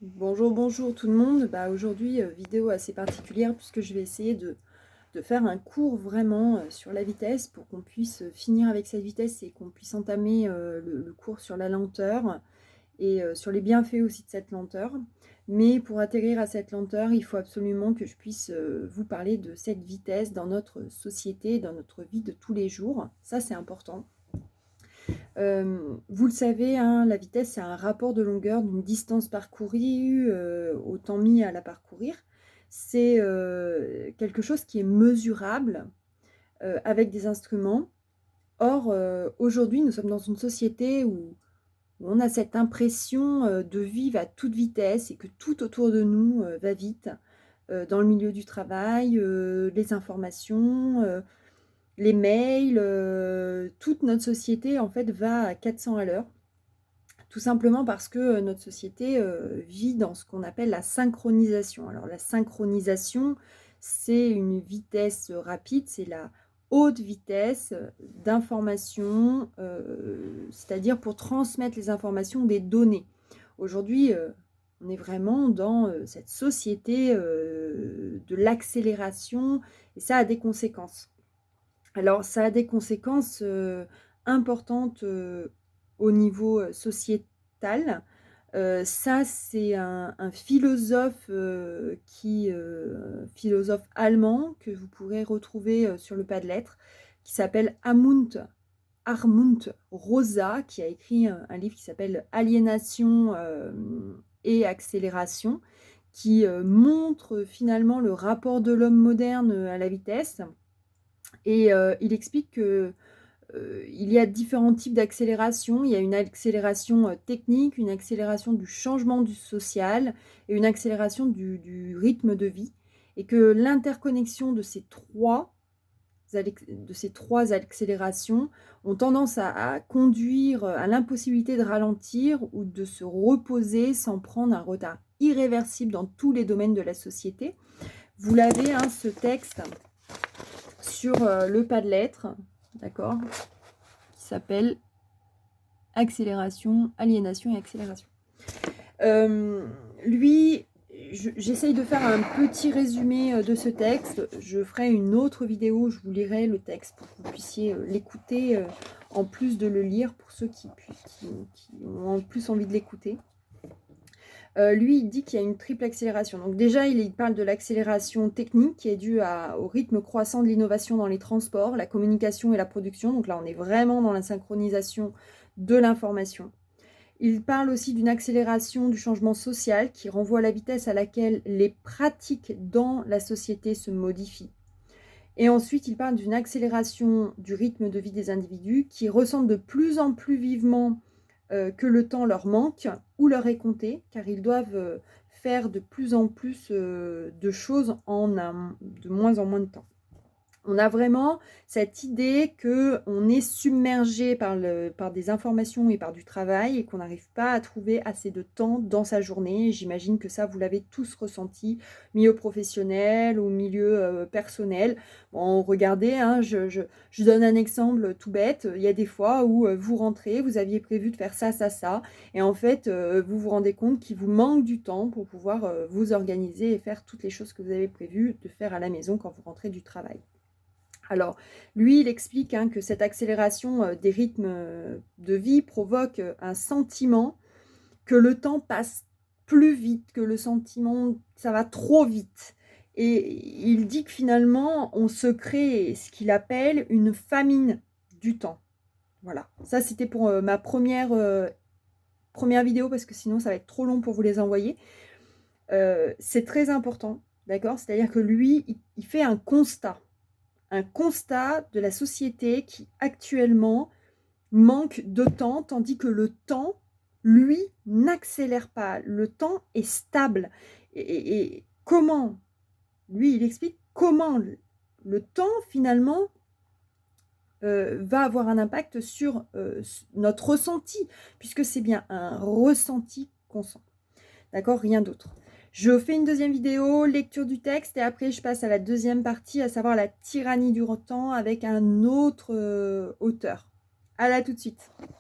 Bonjour, bonjour tout le monde. Aujourd'hui, vidéo assez particulière puisque je vais essayer de faire un cours vraiment sur la vitesse pour qu'on puisse finir avec cette vitesse et qu'on puisse entamer le cours sur la lenteur et sur les bienfaits aussi de cette lenteur. Mais pour atterrir à cette lenteur, il faut absolument que je puisse vous parler de cette vitesse dans notre société, dans notre vie de tous les jours. Ça, c'est important. Vous le savez, hein, la vitesse, c'est un rapport de longueur d'une distance parcourue au temps mis à la parcourir. C'est quelque chose qui est mesurable avec des instruments. Or, aujourd'hui, nous sommes dans une société où on a cette impression de vivre à toute vitesse et que tout autour de nous va vite, dans le milieu du travail, les informations, les mails, toute notre société en fait va à 400 à l'heure. Tout simplement parce que notre société vit dans ce qu'on appelle la synchronisation. Alors la synchronisation, c'est une vitesse rapide, c'est la haute vitesse d'information, c'est-à-dire pour transmettre les informations des données. Aujourd'hui, on est vraiment dans cette société de l'accélération et ça a des conséquences. Alors ça a des conséquences importantes au niveau sociétal. Ça, c'est un philosophe philosophe allemand que vous pourrez retrouver sur le pas de lettres, qui s'appelle Armund Rosa, qui a écrit un livre qui s'appelle Aliénation et accélération, qui montre finalement le rapport de l'homme moderne à la vitesse. Et il explique que il y a différents types d'accélération. Il y a une accélération technique, une accélération du changement du social et une accélération du rythme de vie. Et que l'interconnexion de ces trois accélérations ont tendance à conduire à l'impossibilité de ralentir ou de se reposer sans prendre un retard irréversible dans tous les domaines de la société. Vous l'avez, hein, ce texte sur le pas de lettres, d'accord, qui s'appelle Accélération, aliénation et accélération. Lui, j'essaye de faire un petit résumé de ce texte. Je ferai une autre vidéo, je vous lirai le texte pour que vous puissiez l'écouter en plus de le lire pour ceux qui ont en plus envie de l'écouter. Lui, il dit qu'il y a une triple accélération. Donc déjà, il parle de l'accélération technique qui est due au rythme croissant de l'innovation dans les transports, la communication et la production. Donc là, on est vraiment dans la synchronisation de l'information. Il parle aussi d'une accélération du changement social qui renvoie à la vitesse à laquelle les pratiques dans la société se modifient. Et ensuite, il parle d'une accélération du rythme de vie des individus qui ressentent de plus en plus vivement que le temps leur manque ou leur est compté, car ils doivent faire de plus en plus de choses de moins en moins de temps. On a vraiment cette idée qu'on est submergé par des informations et par du travail et qu'on n'arrive pas à trouver assez de temps dans sa journée. J'imagine que ça, vous l'avez tous ressenti, milieu professionnel ou milieu personnel. Bon, regardez, hein, je donne un exemple tout bête. Il y a des fois où vous rentrez, vous aviez prévu de faire ça, ça, ça. Et en fait, vous vous rendez compte qu'il vous manque du temps pour pouvoir vous organiser et faire toutes les choses que vous avez prévues de faire à la maison quand vous rentrez du travail. Alors, lui, il explique que cette accélération des rythmes de vie provoque un sentiment que le temps passe plus vite, que le sentiment que ça va trop vite. Et il dit que finalement, on se crée ce qu'il appelle une famine du temps. Voilà, ça c'était pour ma première vidéo, parce que sinon ça va être trop long pour vous les envoyer. C'est très important, d'accord? C'est-à-dire que lui, il fait un constat de la société qui actuellement manque de temps, tandis que le temps, lui, n'accélère pas. Le temps est stable. Et comment, lui, il explique comment le temps, finalement, va avoir un impact sur notre ressenti, puisque c'est bien un ressenti qu'on sent. D'accord? Rien d'autre. Je fais une deuxième vidéo, lecture du texte, et après je passe à la deuxième partie, à savoir la tyrannie du temps avec un autre auteur. À là tout de suite.